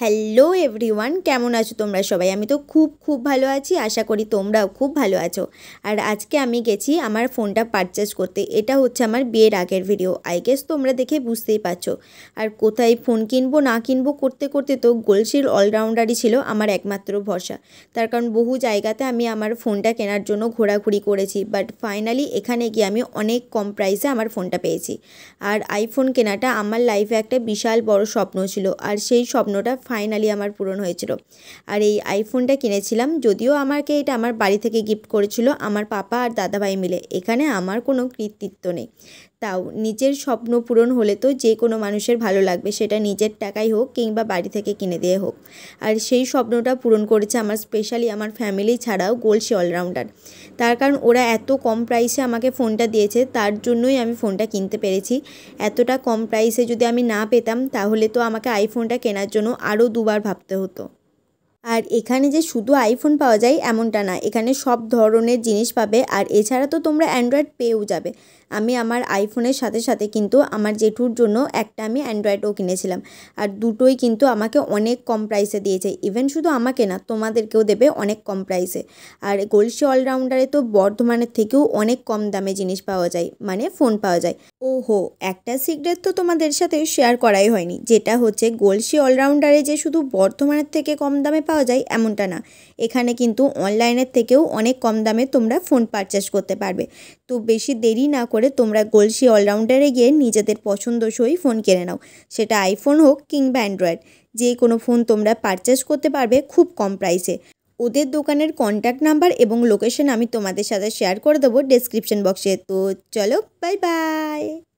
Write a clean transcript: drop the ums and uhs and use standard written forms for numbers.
Hello everyone, কেমন আছো তোমরা সবাই? আমি তো খুব ভালো আছি। আশা করি তোমরাও খুব ভালো আছো। আর আজকে আমি গেছি আমার ফোনটা পারচেস করতে। এটা হচ্ছে আমার বিয়ের আগের ভিডিও। আই গেস তোমরা দেখে বুঝতেই পারছো। আর কোথায় ফোন কিনবো না কিনবো করতে করতে তো গোলশির অলরাউন্ডারই ছিল আমার একমাত্র ভরসা। তার কারণ বহু জায়গাতে আমি আমার ফোনটা কেনার জন্য ঘোরাঘুরি করেছি, বাট ফাইনালি এখানে গিয়ে আমি অনেক কম প্রাইসে আমার ফোনটা পেয়েছি। আর আইফোন কেনাটা আমার লাইফে একটা বিশাল বড় স্বপ্ন ছিল, আর সেই স্বপ্নটা ফাইনালি আমার পূরণ হয়েছিল। আর এই আইফোনটা কিনেছিলাম, যদিও আমাকে এটা আমার বাড়ি থেকে গিফট করেছিল আমার পাপা আর দাদাভাই মিলে। এখানে আমার কোনো কৃতিত্ব নেই। তাও নিজের স্বপ্ন পূরণ হলে তো যে কোনো মানুষের ভালো লাগবে, সেটা নিজের টাকাই হোক কিংবা বাড়ি থেকে কিনে দিয়ে হোক। আর সেই স্বপ্নটা পূরণ করেছে আমার স্পেশালি আমার ফ্যামিলি ছাড়াও গোলশি অলরাউন্ডার। তার কারণ ওরা এত কম প্রাইসে আমাকে ফোনটা দিয়েছে, তার জন্যই আমি ফোনটা কিনতে পেরেছি। এতটা কম প্রাইসে যদি আমি না পেতাম তাহলে তো আমাকে আইফোনটা কেনার জন্য আরও দুবার ভাবতে হতো। আর এখানে যে শুধু আইফোন পাওয়া যায় এমনটা না, এখানে সব ধরনের জিনিস পাবে। আর এছাড়া তো তোমরা অ্যান্ড্রয়েড পেয়েও যাবে। আমি আমার আইফোনের সাথে সাথে কিন্তু আমার জেঠুর জন্য একটা আমি অ্যান্ড্রয়েডও কিনেছিলাম। আর দুটোই কিন্তু আমাকে অনেক কম প্রাইসে দিয়েছে। ইভেন শুধু আমাকে না, তোমাদেরকেও দেবে অনেক কম প্রাইসে। আর গোলশি অলরাউন্ডারে তো বর্ধমানের থেকেও অনেক কম দামে জিনিস পাওয়া যায়, মানে ফোন পাওয়া যায়। ওহো, একটা সিক্রেট তো তোমাদের সাথে শেয়ার করাই হয়নি, যেটা হচ্ছে গোলশি অলরাউন্ডারে যে শুধু বর্ধমানের থেকে কম দামে পাওয়া যায় এমনটা না। এখানে কিন্তু অনলাইনের থেকেও অনেক কম দামে তোমরা ফোন পারচেস করতে পারবে। তো বেশি দেরি না করে তোমরা গোলশি অলরাউন্ডারে গিয়ে নিজেদের পছন্দসই ফোন কিনে নাও। সেটা আইফোন হোক কিংবা অ্যান্ড্রয়েড, যে কোনো ফোন তোমরা পারচেস করতে পারবে খুব কম প্রাইসে। ওদের দোকানের কন্ট্যাক্ট নাম্বার এবং লোকেশন আমি তোমাদের সাথে শেয়ার করে দেবো ডেসক্রিপশন বক্সে। তো চলো, বাই বাই।